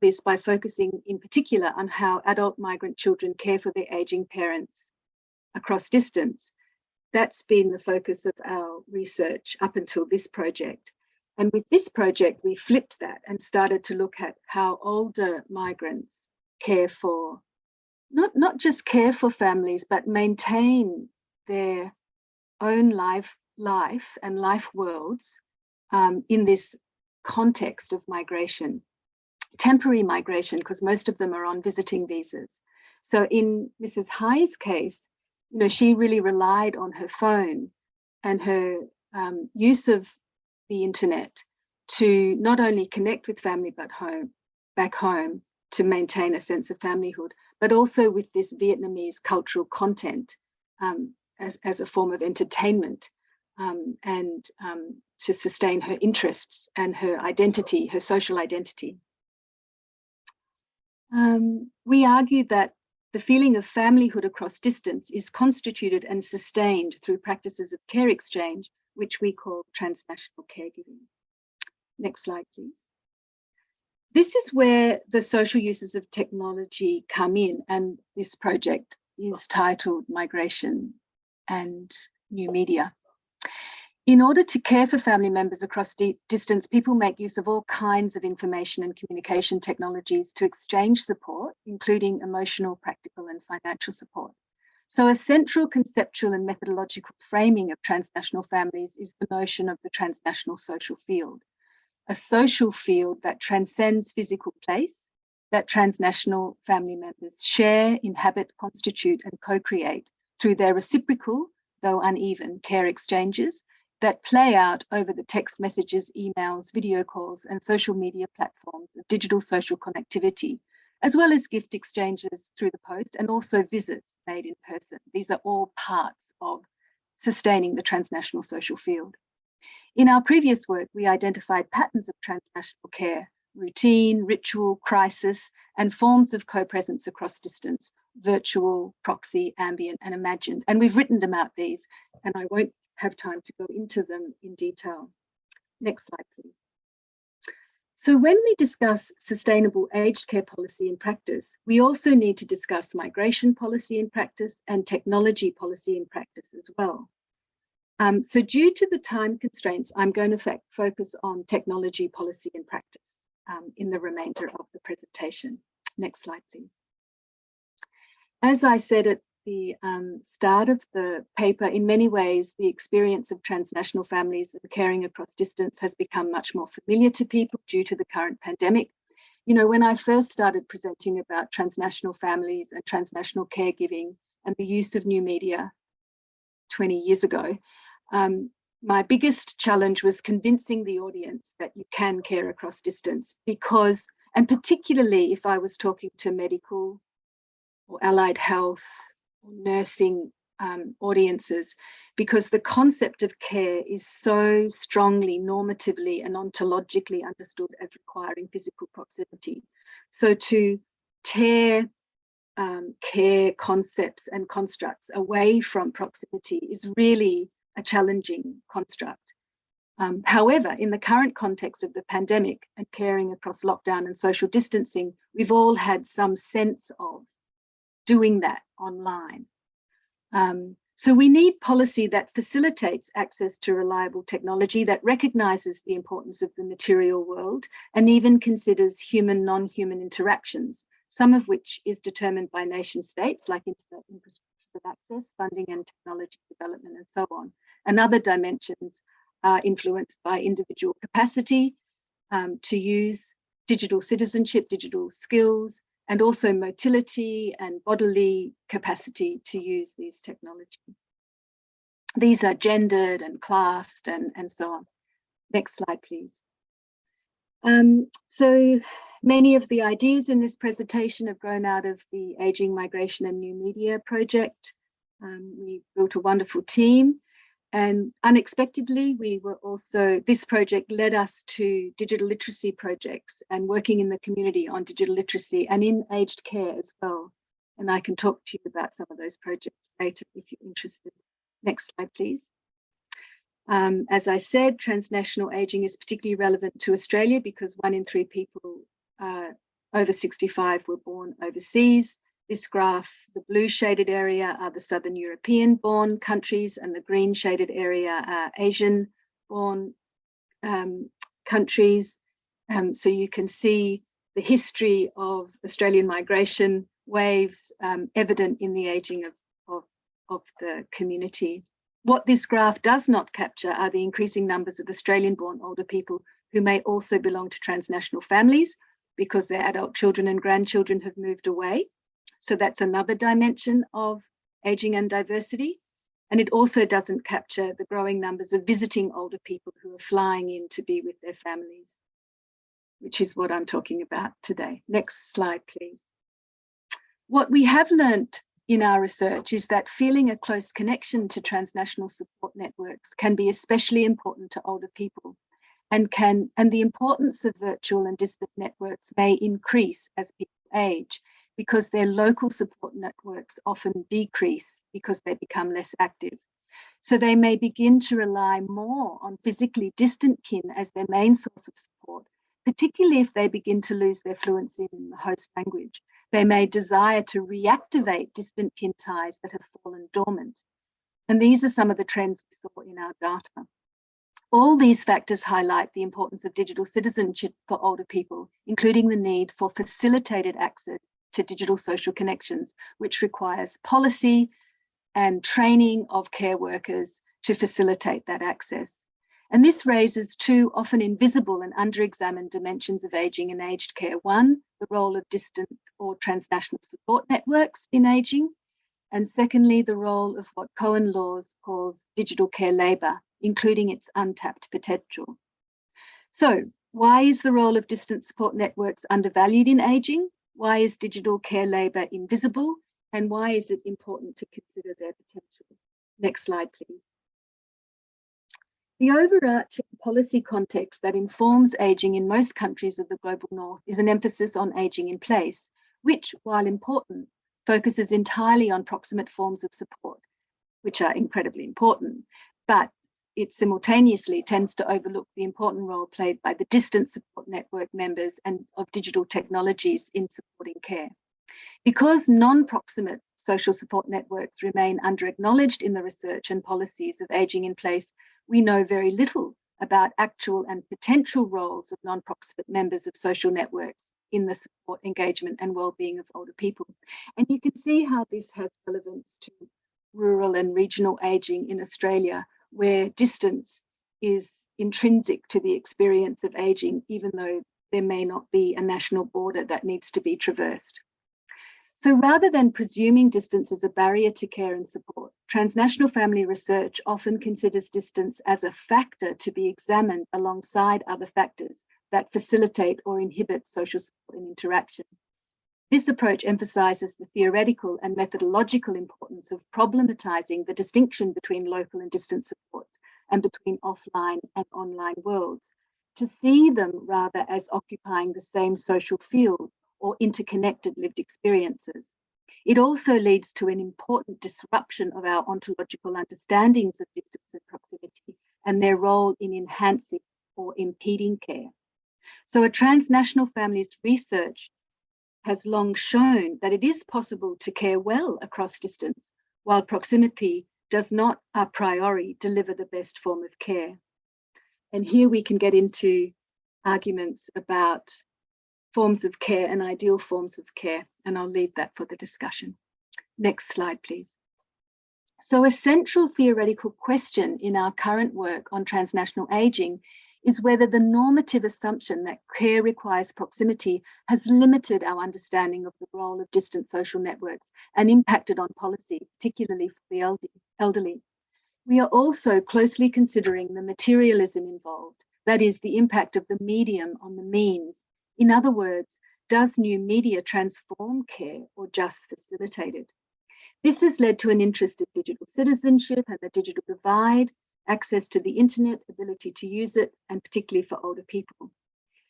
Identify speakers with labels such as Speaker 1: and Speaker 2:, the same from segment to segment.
Speaker 1: this by focusing in particular on how adult migrant children care for their aging parents across distance. That's been the focus of our research up until this project. And with this project, we flipped that and started to look at how older migrants care for, not just care for families, but maintain their own life and life worlds in this context of migration, temporary migration, because most of them are on visiting visas. So in Mrs. High's case, she really relied on her phone and her use of the internet to not only connect with family back home to maintain a sense of familyhood, but also with this Vietnamese cultural content as a form of entertainment and to sustain her interests and her identity, her social identity. We argue that the feeling of familyhood across distance is constituted and sustained through practices of care exchange, which we call transnational caregiving. Next slide, please. This is where the social uses of technology come in, and this project is titled Migration and New Media. In order to care for family members across distance, people make use of all kinds of information and communication technologies to exchange support, including emotional, practical, and financial support. So a central conceptual and methodological framing of transnational families is the notion of the transnational social field, a social field that transcends physical place, that transnational family members share, inhabit, constitute, and co-create through their reciprocal, though uneven, care exchanges that play out over the text messages, emails, video calls, and social media platforms of digital social connectivity, as well as gift exchanges through the post and also visits made in person. These are all parts of sustaining the transnational social field. In our previous work, we identified patterns of transnational care, routine, ritual, crisis, and forms of co-presence across distance, virtual, proxy, ambient, and imagined. And we've written about these, and I won't have time to go into them in detail. Next slide, please. So when we discuss sustainable aged care policy in practice, we also need to discuss migration policy in practice and technology policy in practice as well. So due to the time constraints, I'm going to focus on technology policy in practice in the remainder of the presentation. Next slide, please. As I said at the start of the paper, in many ways, the experience of transnational families and caring across distance has become much more familiar to people due to the current pandemic. When I first started presenting about transnational families and transnational caregiving and the use of new media 20 years ago, my biggest challenge was convincing the audience that you can care across distance because, and particularly if I was talking to medical or allied health or nursing audiences, because the concept of care is so strongly normatively and ontologically understood as requiring physical proximity. So to tear care concepts and constructs away from proximity is really a challenging construct. However, in the current context of the pandemic and caring across lockdown and social distancing, we've all had some sense of doing that online. So we need policy that facilitates access to reliable technology, that recognises the importance of the material world and even considers human, non-human interactions, some of which is determined by nation states like internet infrastructures of access, funding and technology development and so on. And other dimensions are influenced by individual capacity to use digital citizenship, digital skills, and also motility and bodily capacity to use these technologies. These are gendered and classed and so on. Next slide, please. So many of the ideas in this presentation have grown out of the Aging, Migration and New Media project. We built a wonderful team. And unexpectedly, this project led us to digital literacy projects and working in the community on digital literacy and in aged care as well. And I can talk to you about some of those projects later if you're interested. Next slide, please. As I said, transnational aging is particularly relevant to Australia because 1 in 3 people over 65 were born overseas. This graph, the blue shaded area are the Southern European born countries, and the green shaded area are Asian born countries. So you can see the history of Australian migration waves evident in the ageing of the community. What this graph does not capture are the increasing numbers of Australian-born older people who may also belong to transnational families because their adult children and grandchildren have moved away. So that's another dimension of ageing and diversity. And it also doesn't capture the growing numbers of visiting older people who are flying in to be with their families, which is what I'm talking about today. Next slide, please. What we have learned in our research is that feeling a close connection to transnational support networks can be especially important to older people, and the importance of virtual and distant networks may increase as people age because their local support networks often decrease because they become less active. So they may begin to rely more on physically distant kin as their main source of support, particularly if they begin to lose their fluency in the host language. They may desire to reactivate distant kin ties that have fallen dormant. And these are some of the trends we saw in our data. All these factors highlight the importance of digital citizenship for older people, including the need for facilitated access to digital social connections, which requires policy and training of care workers to facilitate that access. And this raises two often invisible and under-examined dimensions of ageing and aged care. One, the role of distant or transnational support networks in ageing. And secondly, the role of what Cohen Laws calls digital care labour, including its untapped potential. So why is the role of distant support networks undervalued in ageing? Why is digital care labour invisible? And why is it important to consider their potential? Next slide, please. The overarching policy context that informs ageing in most countries of the global north is an emphasis on ageing in place, which, while important, focuses entirely on proximate forms of support, which are incredibly important, but it simultaneously tends to overlook the important role played by the distant support network members and of digital technologies in supporting care. Because non-proximate social support networks remain under-acknowledged in the research and policies of ageing in place, we know very little about actual and potential roles of non-proximate members of social networks in the support, engagement and well-being of older people. And you can see how this has relevance to rural and regional ageing in Australia, where distance is intrinsic to the experience of ageing, even though there may not be a national border that needs to be traversed. So rather than presuming distance as a barrier to care and support, transnational family research often considers distance as a factor to be examined alongside other factors that facilitate or inhibit social support and interaction. This approach emphasizes the theoretical and methodological importance of problematizing the distinction between local and distant supports and between offline and online worlds, to see them rather as occupying the same social field or interconnected lived experiences. It also leads to an important disruption of our ontological understandings of distance and proximity and their role in enhancing or impeding care. So a transnational family's research has long shown that it is possible to care well across distance, while proximity does not a priori deliver the best form of care. And here we can get into arguments about forms of care and ideal forms of care, and I'll leave that for the discussion. Next slide, please. So a central theoretical question in our current work on transnational ageing is whether the normative assumption that care requires proximity has limited our understanding of the role of distant social networks and impacted on policy, particularly for the elderly. We are also closely considering the materialism involved, that is, the impact of the medium on the means. In other words, does new media transform care or just facilitate it? This has led to an interest in digital citizenship and the digital divide, access to the internet, ability to use it, and particularly for older people.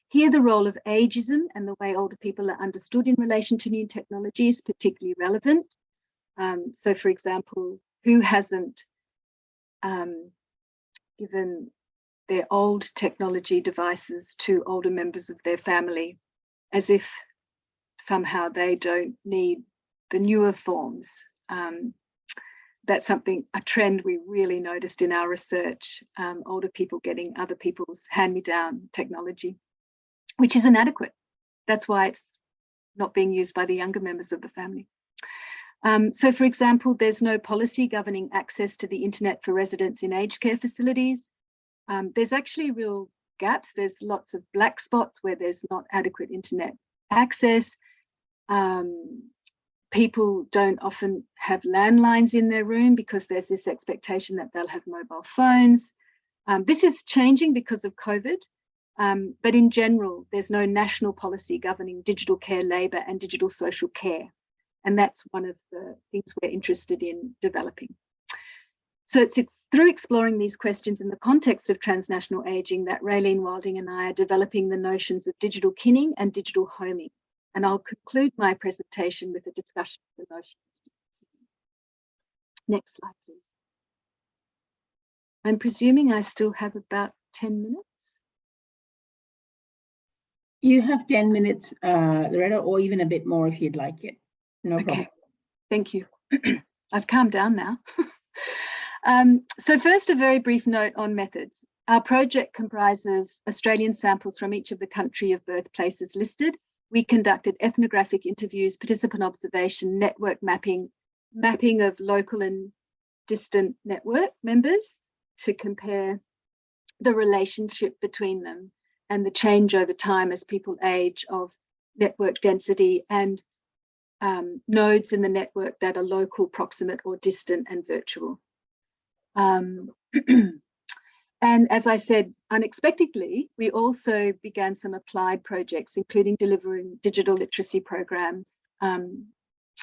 Speaker 1: Here, the role of ageism and the way older people are understood in relation to new technology is particularly relevant. So, for example, who hasn't given their old technology devices to older members of their family, as if somehow they don't need the newer forms. That's a trend we really noticed in our research, older people getting other people's hand-me-down technology, which is inadequate. That's why it's not being used by the younger members of the family. So, for example, there's no policy governing access to the internet for residents in aged care facilities. There's actually real gaps. There's lots of black spots where there's not adequate internet access. People don't often have landlines in their room because there's this expectation that they'll have mobile phones. This is changing because of COVID, but in general, there's no national policy governing digital care labour and digital social care. And that's one of the things we're interested in developing. So it's through exploring these questions in the context of transnational ageing that Raylene Wilding and I are developing the notions of digital kinning and digital homing. And I'll conclude my presentation with a discussion of the notion of digital kinning. Next slide, please. I'm presuming I still have about 10 minutes.
Speaker 2: You have 10 minutes, Loretta, or even a bit more if you'd like it. No problem.
Speaker 1: Thank you. I've calmed down now. So first, a very brief note on methods. Our project comprises Australian samples from each of the country of birthplaces listed. We conducted ethnographic interviews, participant observation, network mapping of local and distant network members to compare the relationship between them and the change over time as people age of network density and nodes in the network that are local, proximate, or distant and virtual. And as I said, unexpectedly, we also began some applied projects, including delivering digital literacy programs. And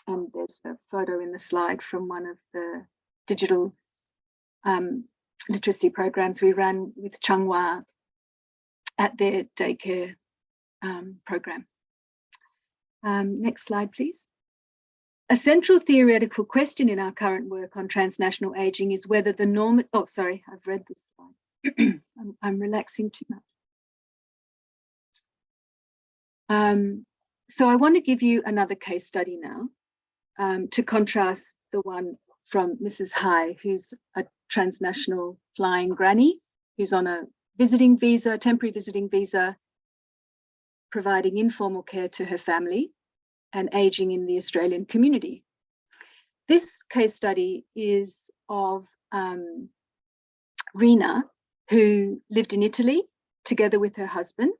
Speaker 1: there's a photo in the slide from one of the digital literacy programs we ran with Changhua at their daycare program. Next slide, please. A central theoretical question in our current work on transnational ageing is whether the norm... Oh, sorry, I've read this slide. I'm relaxing too much. So I want to give you another case study now to contrast the one from Mrs. Hai, who's a transnational flying granny, who's on a visiting visa, temporary visiting visa, providing informal care to her family and ageing in the Australian community. This case study is of Rena, who lived in Italy together with her husband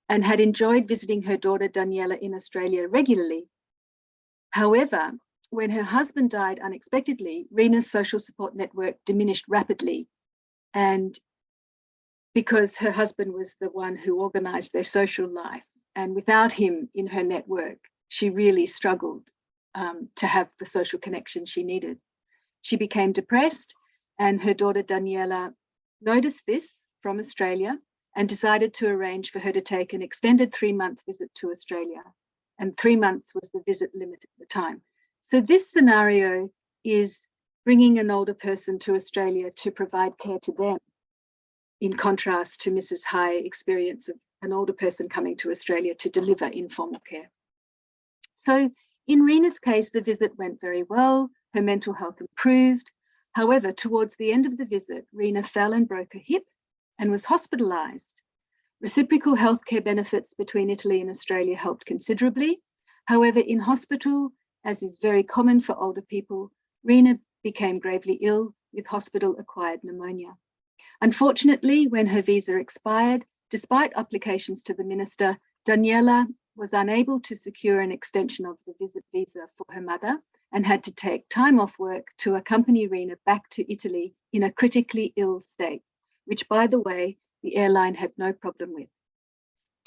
Speaker 1: and had enjoyed visiting her daughter Daniela in Australia regularly. However, when her husband died unexpectedly, Rena's social support network diminished rapidly. And because her husband was the one who organised their social life, and without him in her network, she really struggled to have the social connection she needed. She became depressed, and her daughter Daniela noticed this from Australia and decided to arrange for her to take an extended 3-month visit to Australia. And 3 months was the visit limit at the time. So this scenario is bringing an older person to Australia to provide care to them, in contrast to Mrs. Hai's experience of an older person coming to Australia to deliver informal care. So in Rena's case, the visit went very well. Her mental health improved. However, towards the end of the visit, Rena fell and broke her hip and was hospitalised. Reciprocal healthcare benefits between Italy and Australia helped considerably. However, in hospital, as is very common for older people, Rena became gravely ill with hospital-acquired pneumonia. Unfortunately, when her visa expired, despite applications to the minister, Daniela was unable to secure an extension of the visit visa for her mother and had to take time off work to accompany Rena back to Italy in a critically ill state, which, by the way, the airline had no problem with.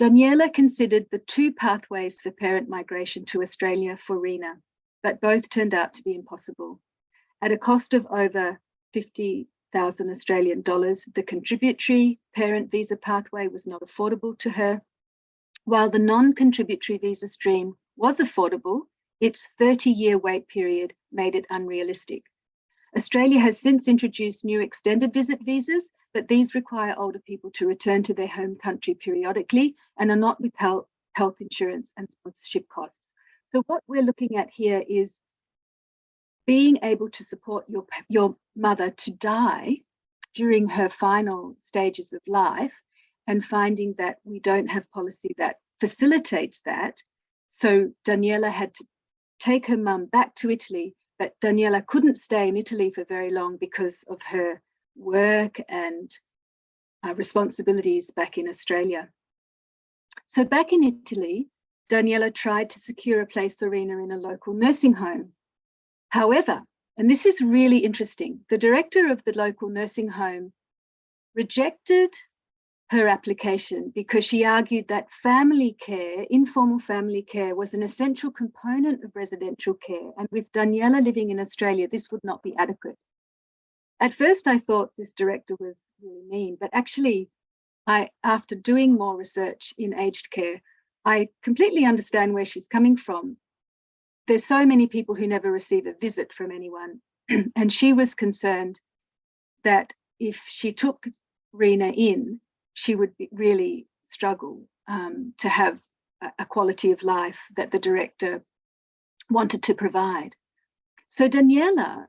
Speaker 1: Daniela considered the 2 pathways for parent migration to Australia for Rena, but both turned out to be impossible. At a cost of over 50,000 Australian dollars, the contributory parent visa pathway was not affordable to her, while the non-contributory visa stream was affordable. Its 30-year wait period made it unrealistic. Australia has since introduced new extended visit visas, but these require older people to return to their home country periodically and are not health insurance and sponsorship costs. So what we're looking at here is being able to support your mother to die during her final stages of life, and finding that we don't have policy that facilitates that. So Daniela had to take her mum back to Italy, but Daniela couldn't stay in Italy for very long because of her work and responsibilities back in Australia. So back in Italy, Daniela tried to secure a place for Rina in a local nursing home. However, and this is really interesting, the director of the local nursing home rejected her application because she argued that family care, informal family care, was an essential component of residential care. And with Daniela living in Australia, this would not be adequate. At first, I thought this director was really mean, but actually, after doing more research in aged care, I completely understand where she's coming from. There's so many people who never receive a visit from anyone. And she was concerned that if she took Rina in, she would really struggle to have a quality of life that the director wanted to provide. So Daniela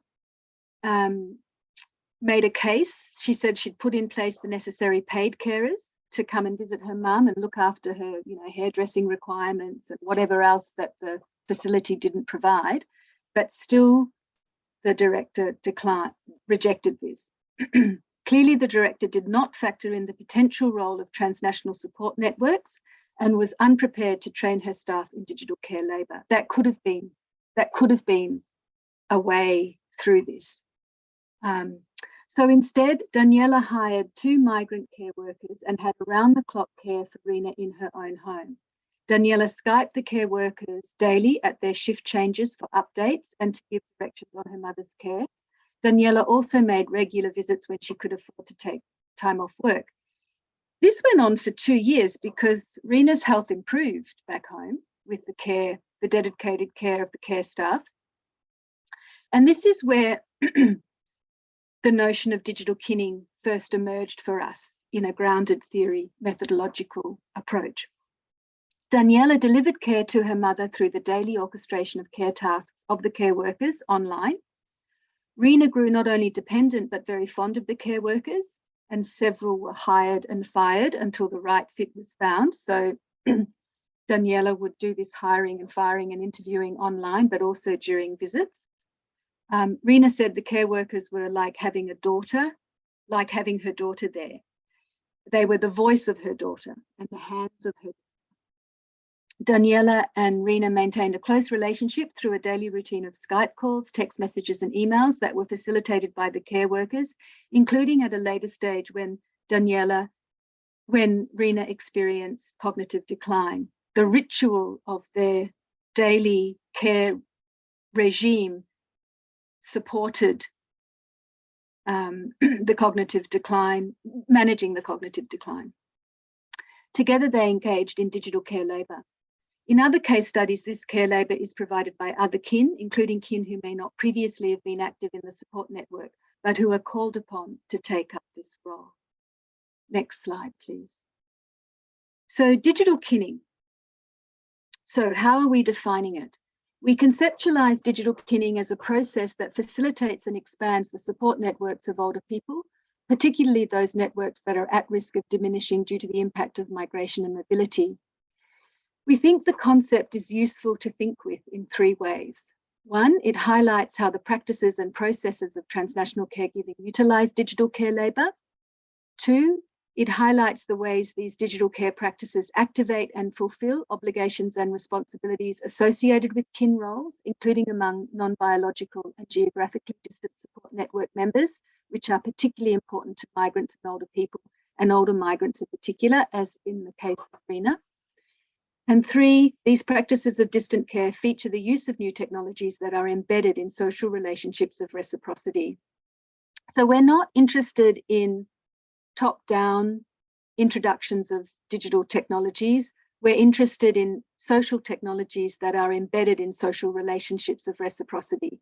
Speaker 1: made a case. She said she'd put in place the necessary paid carers to come and visit her mum and look after her, hairdressing requirements and whatever else that the facility didn't provide. But still, the director rejected this. Clearly, the director did not factor in the potential role of transnational support networks and was unprepared to train her staff in digital care labour. That could have been a way through this. So instead, Daniela hired 2 migrant care workers and had around-the-clock care for Rina in her own home. Daniela Skyped the care workers daily at their shift changes for updates and to give directions on her mother's care. Daniela also made regular visits when she could afford to take time off work. This went on for 2 years because Rina's health improved back home with the dedicated care of the care staff. And this is where the notion of digital kinning first emerged for us in a grounded theory methodological approach. Daniela delivered care to her mother through the daily orchestration of care tasks of the care workers online. Rina grew not only dependent, but very fond of the care workers, and several were hired and fired until the right fit was found. So Daniela would do this hiring and firing and interviewing online, but also during visits. Rina said the care workers were like having her daughter there. They were the voice of her daughter and the hands of her. Daniela and Rina maintained a close relationship through a daily routine of Skype calls, text messages, and emails that were facilitated by the care workers, including at a later stage when Rina experienced cognitive decline. The ritual of their daily care regime supported the cognitive decline, managing the cognitive decline. Together, they engaged in digital care labour. In other case studies, this care labour is provided by other kin, including kin who may not previously have been active in the support network, but who are called upon to take up this role. Next slide, please. So digital kinning. So how are we defining it? We conceptualize digital kinning as a process that facilitates and expands the support networks of older people, particularly those networks that are at risk of diminishing due to the impact of migration and mobility. We think the concept is useful to think with in 3 ways. 1, it highlights how the practices and processes of transnational caregiving utilize digital care labour. 2, it highlights the ways these digital care practices activate and fulfil obligations and responsibilities associated with kin roles, including among non-biological and geographically distant support network members, which are particularly important to migrants and older people, and older migrants in particular, as in the case of Rina. And 3, these practices of distant care feature the use of new technologies that are embedded in social relationships of reciprocity. So we're not interested in top-down introductions of digital technologies. We're interested in social technologies that are embedded in social relationships of reciprocity.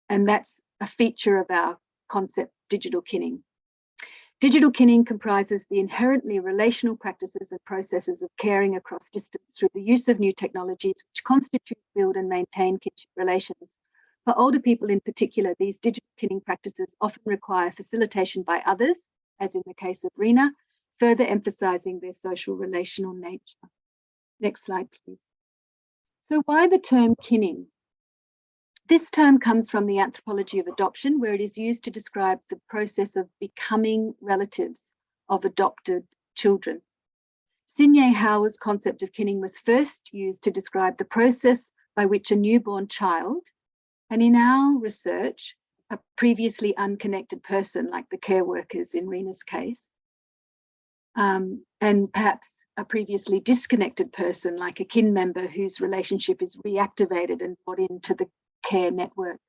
Speaker 1: And that's a feature of our concept, digital kinning. Digital kinning comprises the inherently relational practices and processes of caring across distance through the use of new technologies which constitute, build and maintain kinship relations. For older people in particular, these digital kinning practices often require facilitation by others, as in the case of Rena, further emphasizing their social relational nature. Next slide, please. So why the term kinning? This term comes from the anthropology of adoption, where it is used to describe the process of becoming relatives of adopted children. Sinye Hauer's concept of kinning was first used to describe the process by which a newborn child, and in our research, a previously unconnected person, like the care workers in Rena's case, and perhaps a previously disconnected person, like a kin member whose relationship is reactivated and brought into the care network.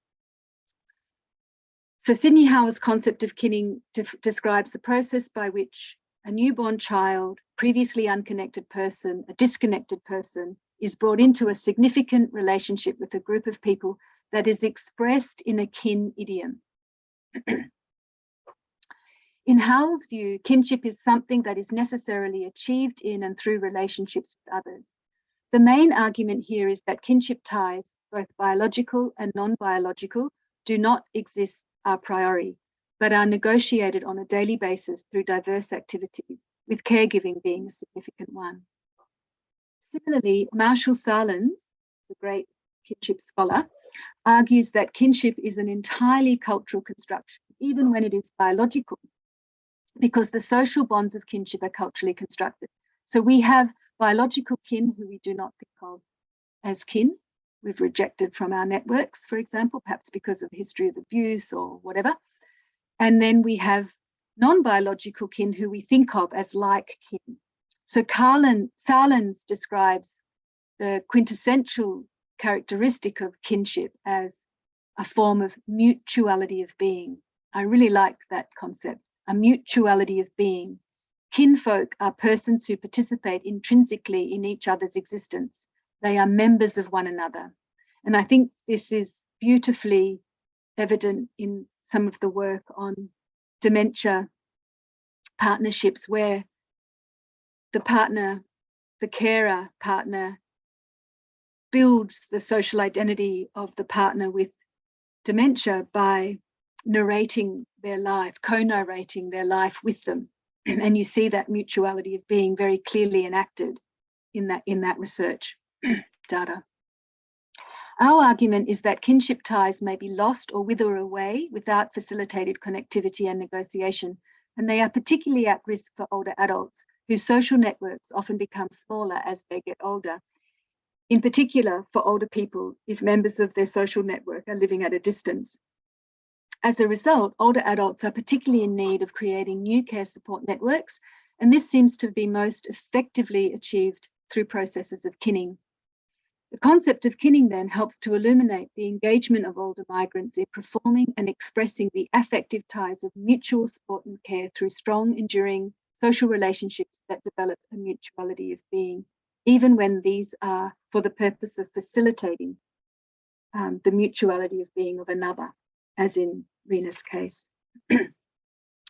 Speaker 1: So Sidney Hauer's concept of kinning describes the process by which a newborn child, previously unconnected person, a disconnected person, is brought into a significant relationship with a group of people that is expressed in a kin idiom. In Howell's view, kinship is something that is necessarily achieved in and through relationships with others. The main argument here is that kinship ties, both biological and non-biological, do not exist a priori, but are negotiated on a daily basis through diverse activities, with caregiving being a significant one. Similarly, Marshall Salins, the great kinship scholar, argues that kinship is an entirely cultural construction, even when it is biological, because the social bonds of kinship are culturally constructed. So we have biological kin who we do not think of as kin. We've rejected from our networks, for example, perhaps because of history of abuse or whatever. And then we have non-biological kin who we think of as like kin. So Salins describes the quintessential characteristic of kinship as a form of mutuality of being. I really like that concept, a mutuality of being. Kinfolk are persons who participate intrinsically in each other's existence. They are members of one another. And I think this is beautifully evident in some of the work on dementia partnerships, where the partner, the carer partner, builds the social identity of the partner with dementia by narrating their life, co-narrating their life with them. And you see that mutuality of being very clearly enacted in that research data. Our argument is that kinship ties may be lost or wither away without facilitated connectivity and negotiation, and they are particularly at risk for older adults whose social networks often become smaller as they get older. In particular, for older people, if members of their social network are living at a distance. As a result, older adults are particularly in need of creating new care support networks, and this seems to be most effectively achieved through processes of kinning. The concept of kinning then helps to illuminate the engagement of older migrants in performing and expressing the affective ties of mutual support and care through strong, enduring social relationships that develop a mutuality of being, even when these are for the purpose of facilitating the mutuality of being of another, as in Rena's case.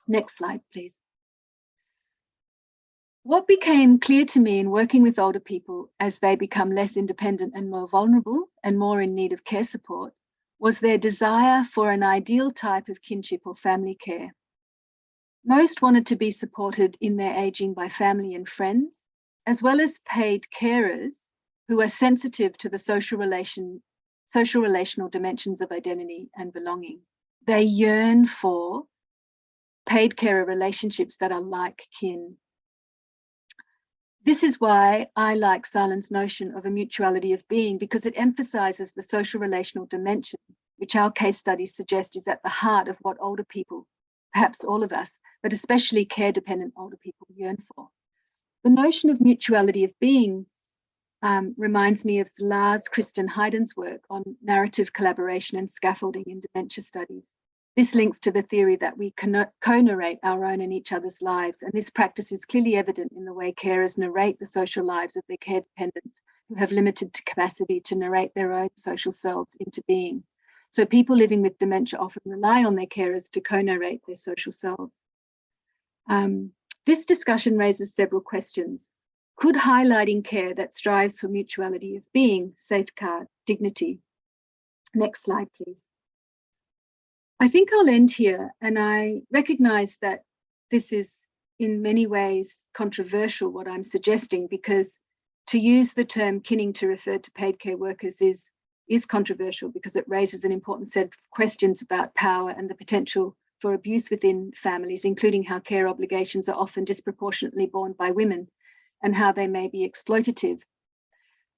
Speaker 1: Next slide, please. What became clear to me in working with older people as they become less independent and more vulnerable and more in need of care support was their desire for an ideal type of kinship or family care. Most wanted to be supported in their aging by family and friends, as well as paid carers who are sensitive to the social relational dimensions of identity and belonging. They yearn for paid carer relationships that are like kin. This is why I like Salins' notion of a mutuality of being, because it emphasizes the social relational dimension, which our case studies suggest is at the heart of what older people, perhaps all of us, but especially care-dependent older people, yearn for. The notion of mutuality of being reminds me of Lars Christian Heiden's work on narrative collaboration and scaffolding in dementia studies. This links to the theory that we co-narrate our own and each other's lives, and this practice is clearly evident in the way carers narrate the social lives of their care dependents who have limited capacity to narrate their own social selves into being. So people living with dementia often rely on their carers to co-narrate their social selves. This discussion raises several questions. Could highlighting care that strives for mutuality of being safeguard dignity? Next slide, please. I think I'll end here, and I recognise that this is in many ways controversial, what I'm suggesting, because to use the term kinning to refer to paid care workers is controversial because it raises an important set of questions about power and the potential for abuse within families, including how care obligations are often disproportionately borne by women and how they may be exploitative.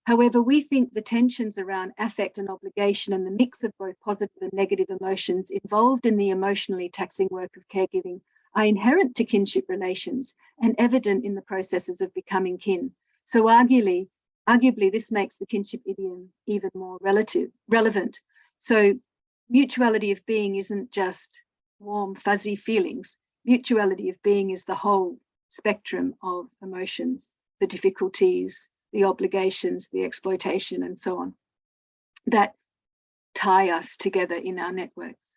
Speaker 1: However, we think the tensions around affect and obligation and the mix of both positive and negative emotions involved in the emotionally taxing work of caregiving are inherent to kinship relations and evident in the processes of becoming kin. So arguably, this makes the kinship idiom even more relevant. So mutuality of being isn't just warm, fuzzy feelings. Mutuality of being is the whole spectrum of emotions, the difficulties, the obligations, the exploitation, and so on, that tie us together in our networks.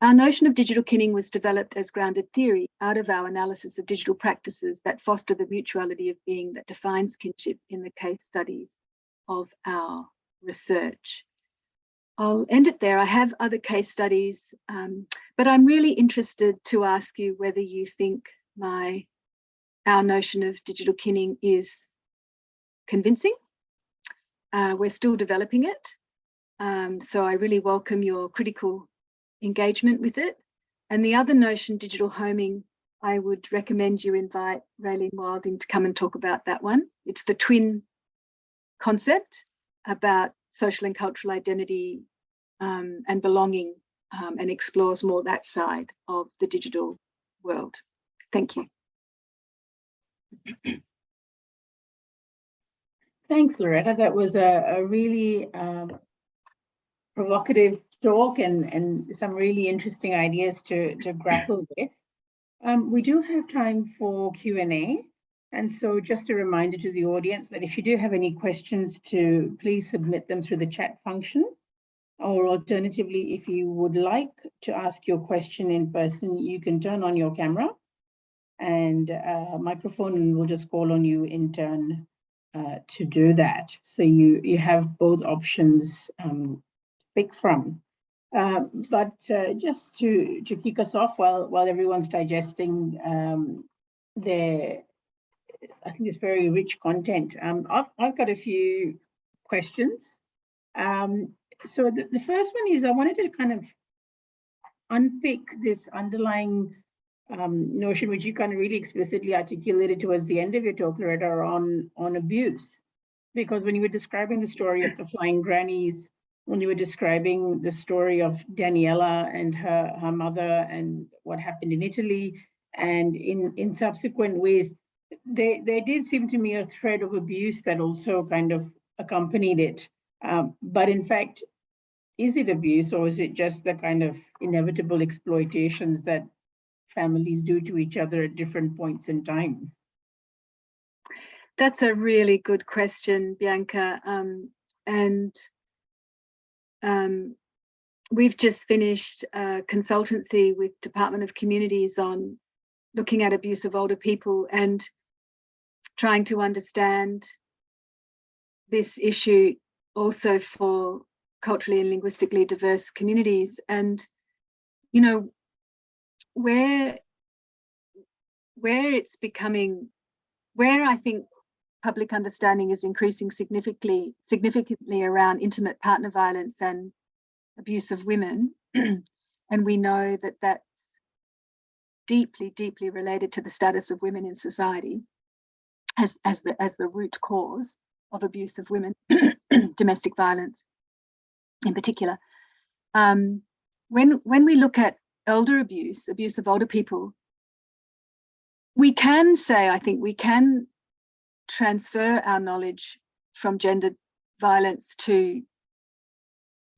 Speaker 1: Our notion of digital kinning was developed as grounded theory out of our analysis of digital practices that foster the mutuality of being that defines kinship in the case studies of our research. I'll end it there. I have other case studies, but I'm really interested to ask you whether you think our notion of digital kinning is convincing. We're still developing it. So I really welcome your critical engagement with it. And the other notion, digital homing, I would recommend you invite Raylene Wilding to come and talk about that one. It's the twin concept about social and cultural identity and belonging, and explores more that side of the digital world. Thank you.
Speaker 2: Thanks, Loretta. That was a really provocative talk and some really interesting ideas to grapple with. We do have time for Q&A. And so just a reminder to the audience that if you do have any questions, to please submit them through the chat function. Or alternatively, if you would like to ask your question in person, you can turn on your camera and microphone, and we'll just call on you in turn to do that. So you have both options to pick from. But just to kick us off while everyone's digesting I think it's very rich content. I've got a few questions. So the first one is I wanted to kind of unpick this underlying notion, which you kind of really explicitly articulated towards the end of your talk, Loretta, on abuse. Because when you were describing the story of the flying grannies, when you were describing the story of Daniela and her mother and what happened in Italy, and in subsequent ways, there did seem to me a thread of abuse that also kind of accompanied it. But in fact, is it abuse, or is it just the kind of inevitable exploitations that families do to each other at different points in time?
Speaker 1: That's a really good question, Bianca. We've just finished a consultancy with Department of Communities on looking at abuse of older people and trying to understand this issue also for culturally and linguistically diverse communities. And, you know, where it's becoming, where I think public understanding is increasing significantly around intimate partner violence and abuse of women, and we know that that's deeply, deeply related to the status of women in society as the root cause of abuse of women, domestic violence in particular. When we look at elder abuse of older people, we can say, I think we can transfer our knowledge from gendered violence to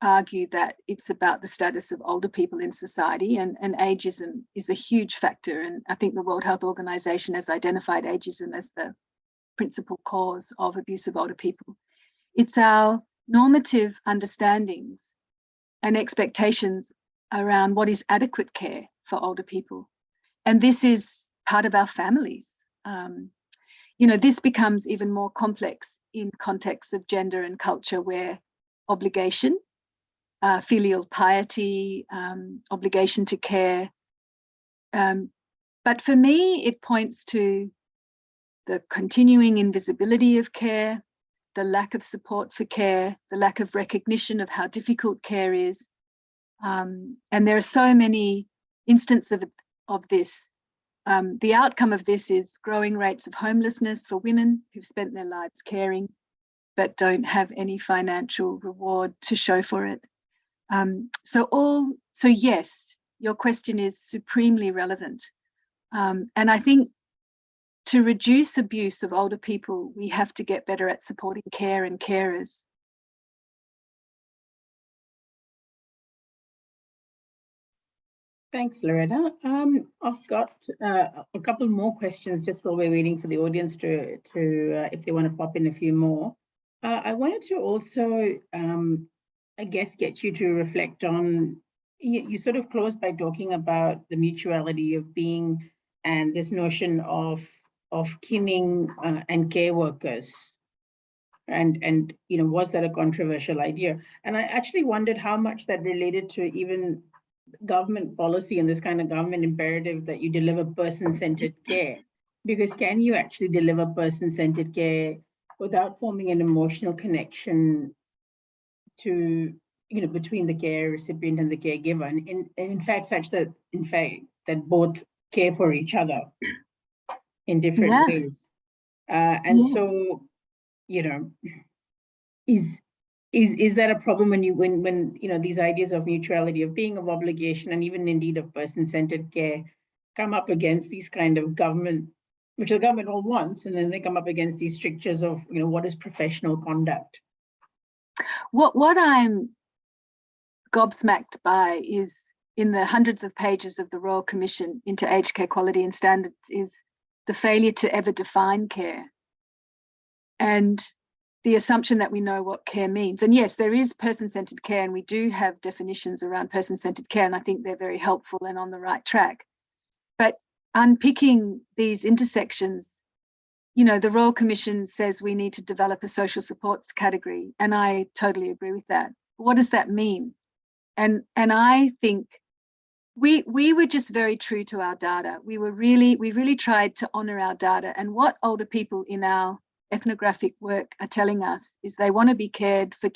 Speaker 1: argue that it's about the status of older people in society, and ageism is a huge factor. And I think the World Health Organization has identified ageism as the principal cause of abuse of older people. It's our normative understandings and expectations around what is adequate care for older people And this is part of our families. You know, this becomes even more complex in contexts of gender and culture where obligation, filial piety, obligation to care. But for me, it points to the continuing invisibility of care, the lack of support for care, the lack of recognition of how difficult care is. And there are so many instances of this. The outcome of this is growing rates of homelessness for women who've spent their lives caring but don't have any financial reward to show for it. So yes, your question is supremely relevant. And I think to reduce abuse of older people, we have to get better at supporting care and carers.
Speaker 2: Thanks, Loretta. I've got a couple more questions just while we're waiting for the audience to if they want to pop in a few more. I wanted to also, I guess, get you to reflect on, you sort of closed by talking about the mutuality of being and this notion of kinning and care workers. And you know, was that a controversial idea? And I actually wondered how much that related to even government policy and this kind of government imperative that you deliver person-centered care. Because can you actually deliver person-centered care without forming an emotional connection to, you know, between the care recipient and the caregiver, and in fact such that that both care for each other in different ways. So, you know, is that a problem when you know, these ideas of mutuality, of being, of obligation, and even indeed of person-centered care come up against these kind of government, which the government all wants, and then they come up against these strictures of, you know, what is professional conduct?
Speaker 1: What I'm gobsmacked by is, in the hundreds of pages of the Royal Commission into Aged Care Quality and Standards, is the failure to ever define care. And the assumption that we know what care means. And yes, there is person-centered care, and we do have definitions around person-centered care, and I think they're very helpful and on the right track. But unpicking these intersections, you know, the Royal Commission says we need to develop a social supports category, and I totally agree with that. What does that mean? And I think we were just very true to our data. We really tried to honor our data, and what older people in our ethnographic work are telling us is they want to be cared for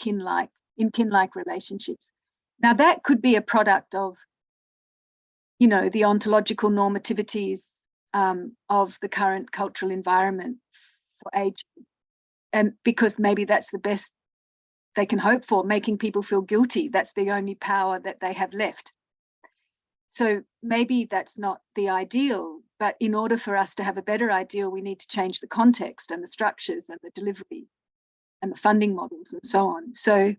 Speaker 1: in kin-like relationships. Now that could be a product of, you know, the ontological normativities of the current cultural environment for aging, and because maybe that's the best they can hope for, making people feel guilty. That's the only power that they have left. So maybe that's not the ideal, but in order for us to have a better ideal, we need to change the context and the structures and the delivery and the funding models and so on. So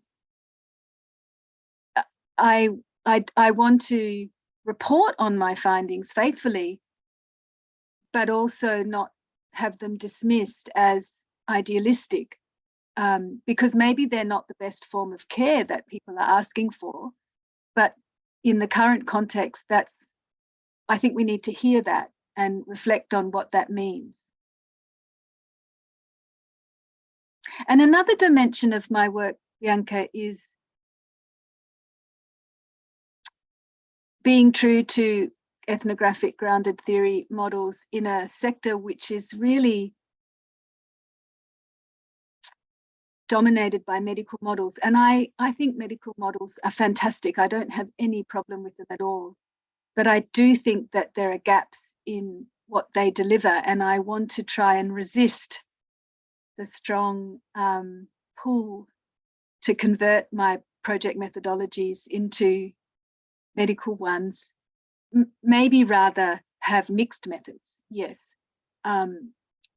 Speaker 1: I want to report on my findings faithfully, but also not have them dismissed as idealistic, because maybe they're not the best form of care that people are asking for, but in the current context, I think we need to hear that and reflect on what that means. And another dimension of my work, Bianca, is being true to ethnographic grounded theory models in a sector which is really dominated by medical models. And I think medical models are fantastic. I don't have any problem with them at all. But I do think that there are gaps in what they deliver, and I want to try and resist the strong pull to convert my project methodologies into medical ones. Maybe rather have mixed methods, yes.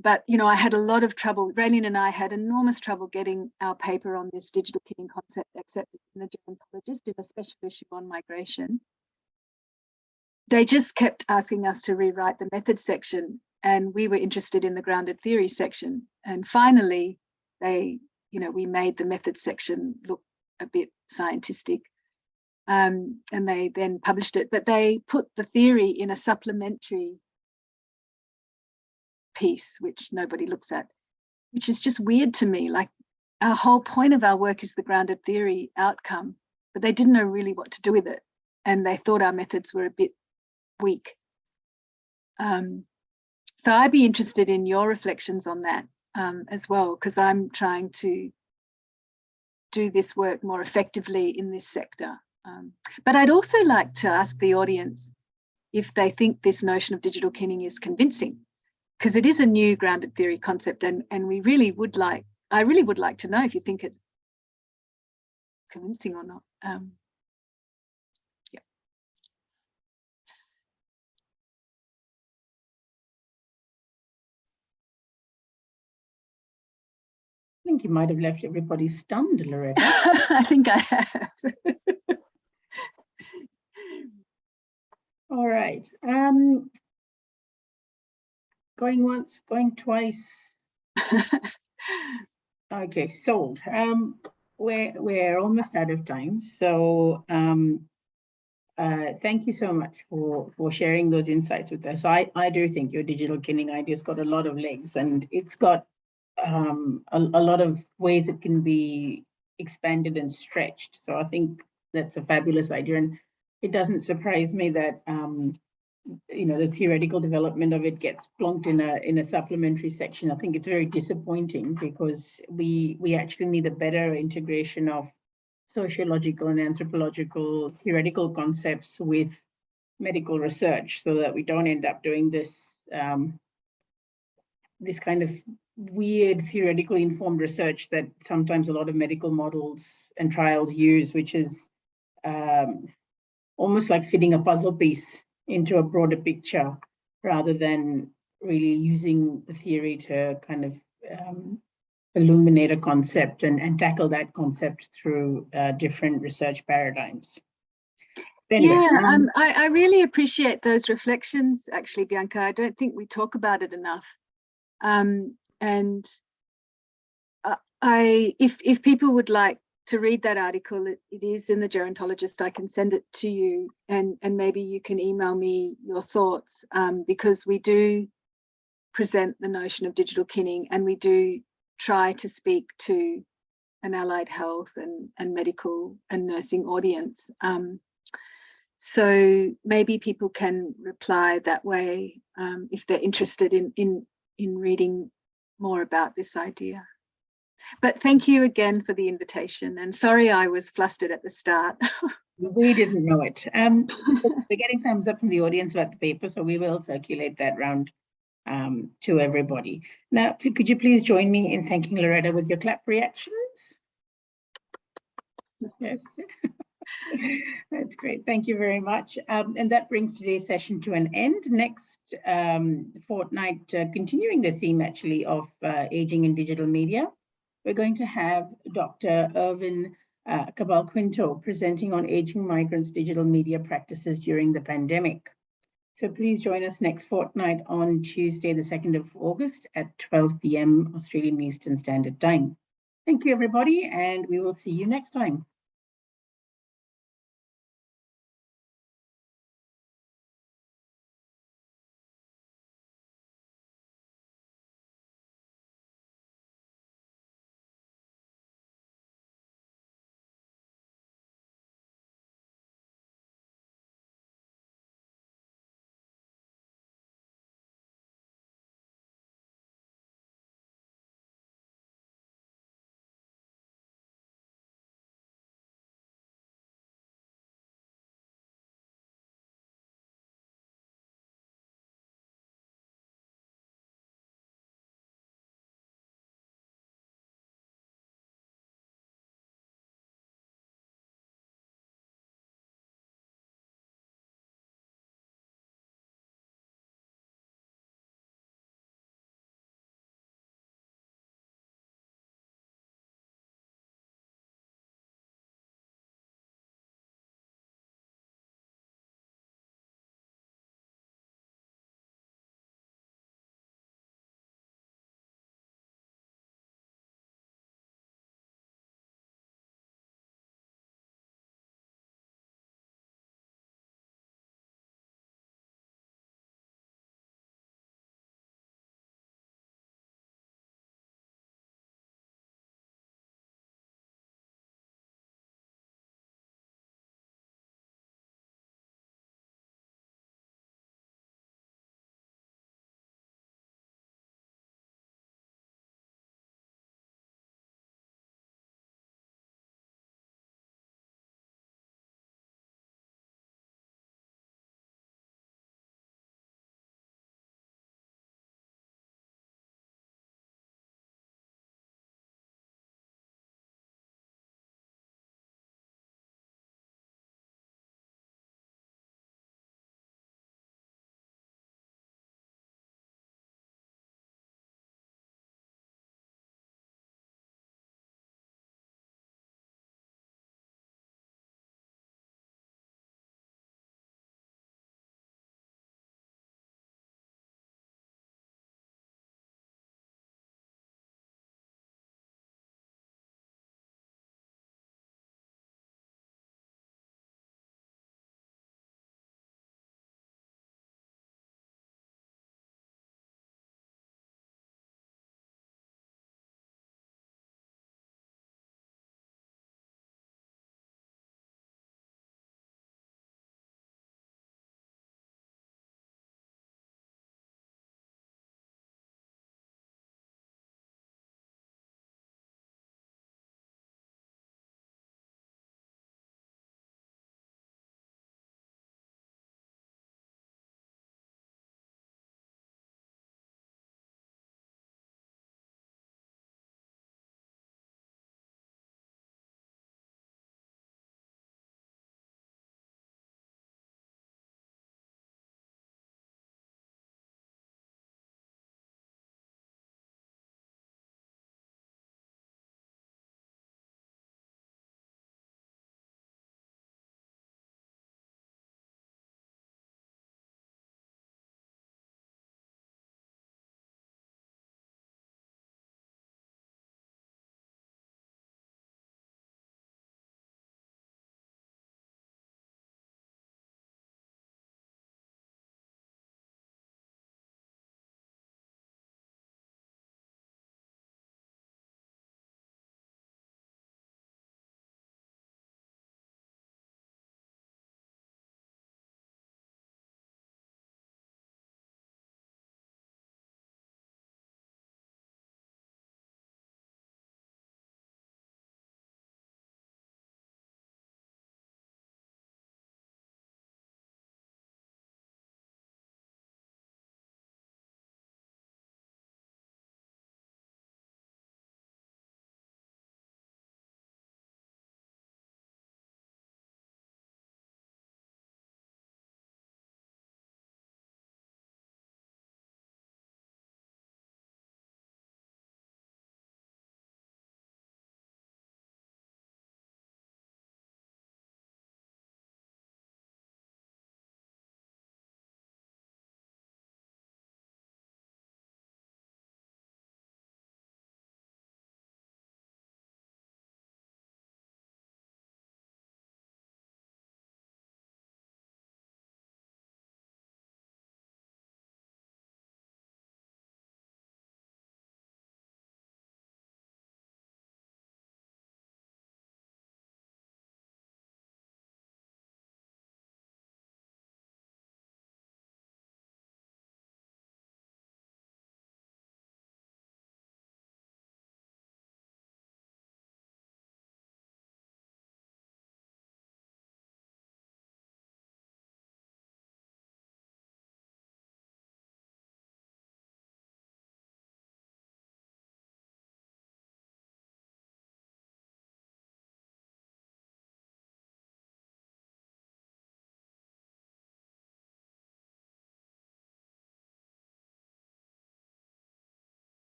Speaker 1: But, you know, I had a lot of trouble. Raylene and I had enormous trouble getting our paper on this digital kinning concept accepted in the gerontologist in a special issue on migration. They just kept asking us to rewrite the method section, and we were interested in the grounded theory section. And finally, we made the method section look a bit scientific. and they then published it, but they put the theory in a supplementary piece, which nobody looks at, which is just weird to me. Like, our whole point of our work is the grounded theory outcome, but they didn't know really what to do with it, and they thought our methods were a bit weak. So I'd be interested in your reflections on that as well, because I'm trying to do this work more effectively in this sector. But I'd also like to ask the audience if they think this notion of digital kinning is convincing, because it is a new grounded theory concept, and we really would like, I really would like to know if you think it's convincing or not. Yeah.
Speaker 2: I think you might have left everybody stunned, Loretta.
Speaker 1: I think I have.
Speaker 2: All right. Going once, going twice. Okay, sold. We're almost out of time, so thank you so much for sharing those insights with us. I do think your digital kinning idea's got a lot of legs, and it's got a lot of ways it can be expanded and stretched. So I think that's a fabulous idea, and it doesn't surprise me that you know, the theoretical development of it gets plonked in a supplementary section. I think it's very disappointing, because we actually need a better integration of sociological and anthropological theoretical concepts with medical research, so that we don't end up doing this this kind of weird theoretically informed research that sometimes a lot of medical models and trials use, which is almost like fitting a puzzle piece into a broader picture, rather than really using the theory to kind of illuminate a concept and tackle that concept through different research paradigms. Anyway,
Speaker 1: yeah, I really appreciate those reflections, actually, Bianca. I don't think we talk about it enough. And if people would like to read that article, it is in the Gerontologist. I can send it to you, and maybe you can email me your thoughts, because we do present the notion of digital kinning, and we do try to speak to an allied health and medical and nursing audience. So maybe people can reply that way if they're interested in reading more about this idea. But thank you again for the invitation, and sorry I was flustered at the start.
Speaker 2: We didn't know it. We're getting thumbs up from the audience about the paper, so we will circulate that round to everybody. Now, could you please join me in thanking Loretta with your clap reactions? Yes. That's great. Thank you very much. And that brings today's session to an end. Next fortnight, continuing the theme actually of aging in digital media, we're going to have Dr. Irvin Cabal-Quinto presenting on aging migrants' digital media practices during the pandemic. So please join us next fortnight on Tuesday, the 2nd of August at 12 p.m. Australian Eastern Standard Time. Thank you, everybody, and we will see you next time.